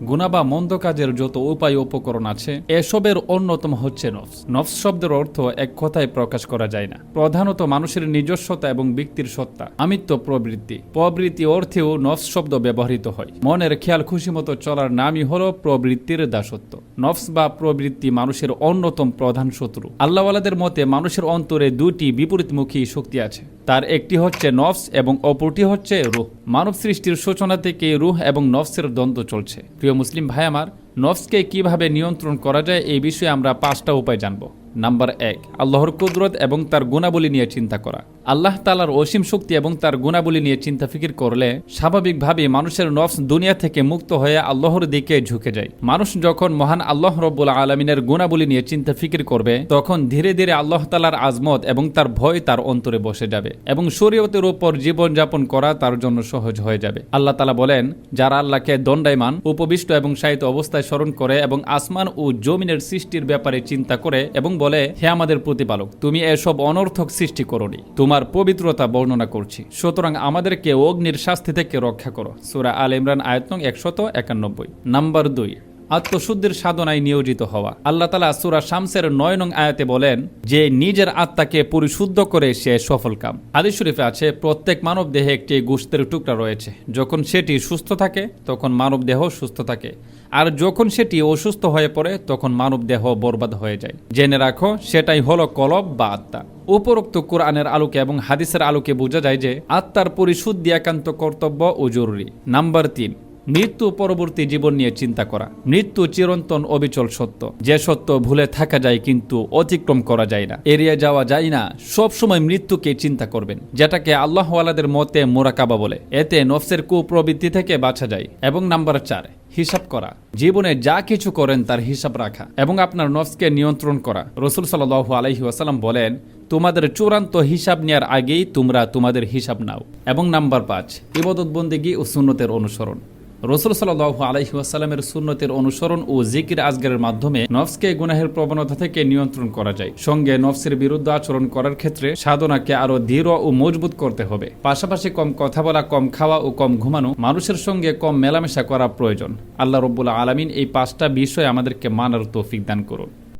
গুনাহ বা মন্দ কাজের যত উপায় উপকরণ আছে এসবের অন্যতম হচ্ছে নফস। নফস শব্দের অর্থ এক কথায় প্রকাশ করা যায় না, প্রধানত মানুষের নিজস্বতা এবং ব্যক্তির সত্তা, আমিত্ব, প্রবৃত্তি অর্থেও নফস শব্দ ব্যবহৃত হয়। মনের খেয়াল খুশি মতো চলার নামই হলো প্রবৃত্তির দাসত্ব। নফস বা প্রবৃত্তি মানুষের অন্যতম প্রধান শত্রু। আল্লাহওয়ালাদের মতে মানুষের অন্তরে দুটি বিপরীতমুখী শক্তি আছে, তার একটি হচ্ছে নফস এবং অপরটি হচ্ছে রূহ। মানব সৃষ্টির সূচনা থেকে রূহ এবং নফসের দ্বন্দ্ব চলছে। প্রিয় মুসলিম ভাই আমার, নফসকে কিভাবে নিয়ন্ত্রণ করা যায় এই বিষয়ে আমরা 5টা উপায় জানব। নাম্বার 1, আল্লাহর কুদরত এবং তার গুণাবলী নিয়ে চিন্তা করা। আল্লাহ তাআলার অসীম শক্তি এবং তার গুণাবলী নিয়ে চিন্তা ফিকির করলে স্বাভাবিকভাবে মানুষের নফস দুনিয়া থেকে মুক্ত হয়ে আল্লাহর দিকে ঝুঁকে যায়। মানুষ যখন মহান আল্লাহ রব্বুল আলামিনের গুণাবলী নিয়ে চিন্তা ফিকির করবে, তখন ধীরে ধীরে আল্লাহ তাআলার আজমত এবং তার ভয় তার অন্তরে বসে যাবে এবং শরীয়তের উপর জীবনযাপন করা তার জন্য সহজ হয়ে যাবে। আল্লাহ তাআলা বলেন, যারা আল্লাহকে দণ্ডায়মান, উপবিষ্ট এবং শায়িত অবস্থায় স্মরণ করে এবং আসমান ও জমিনের সৃষ্টির ব্যাপারে চিন্তা করে এবং বলে, হে আমাদের প্রতিপালক, তুমি এসব অনর্থক সৃষ্টি করোনি, তোমার পবিত্রতা বর্ণনা করছি, সুতরাং আমাদেরকে অগ্নির শাস্তি থেকে রক্ষা করো। সূরা আল ইমরান আয়াত নং 191। নাম্বার 2, আত্মশুদ্ধির সাধনায় নিয়োজিত হওয়া। আল্লাহ তাআলা সূরা শামসের 9 নং আয়াতে বলেন যে নিজের আত্মাকে পরিশুদ্ধ করে সে সফল কাম। হাদিস শরীফে আছে, প্রত্যেক মানব দেহে একটি গোশতের টুকরা রয়েছে, যখন সেটি সুস্থ থাকে তখন মানব দেহ সুস্থ থাকে, আর যখন সেটি অসুস্থ হয়ে পড়ে তখন মানব দেহ বরবাদ হয়ে যায়। জেনে রাখো, সেটাই হলো কলব বা আত্মা। উপরোক্ত কোরআনের আলোকে এবং হাদিসের আলোকে বোঝা যায় যে আত্মার পরিশুদ্ধি একান্ত কর্তব্য ও জরুরি। নাম্বার 3, মৃত্যু পরবর্তী জীবন নিয়ে চিন্তা করা। মৃত্যু চিরন্তন অবিচল সত্য, যে সত্য ভুলে থাকা যায় কিন্তু অতিক্রম করা যায় না, এড়িয়ে যাওয়া যায় না। সব সময় মৃত্যুকে চিন্তা করবেন, যেটাকে আল্লাহওয়ালাদের মতে মোরাকাবা বলে। এতে নফসের কুপ্রবৃত্তি থেকে বাঁচা যায়। এবং নাম্বার 4, হিসাব করা। জীবনে যা কিছু করেন তার হিসাব রাখা এবং আপনার নফসকে নিয়ন্ত্রণ করা। রাসূল সাল্লাল্লাহু আলাইহি ওয়াসাল্লাম বলেন, তোমাদের চূড়ান্ত হিসাব নেওয়ার আগেই তোমরা তোমাদের হিসাব নাও। এবং নাম্বার 5, ইবাদত বন্দেগী ও সুন্নতের অনুসরণ। রাসূল সাল্লাল্লাহু আলাইহি ওয়াসাল্লামের সুন্নতের অনুসরণ ও জিকির আজগারের মাধ্যমে নফসকে গুনাহের প্রবণতা থেকে নিয়ন্ত্রণ করা যায়। সঙ্গে নফসের বিরুদ্ধে আচরণ করার ক্ষেত্রে সাধনাকে আরো দৃঢ় ও মজবুত করতে হবে। পাশাপাশি কম কথা বলা, কম খাওয়া ও কম ঘুমানো, মানুষের সঙ্গে কম মেলামেশা করা প্রয়োজন। আল্লাহ রাব্বুল আলামিন এই 5টা বিষয় আমাদেরকে মানার তৌফিক দান করুন।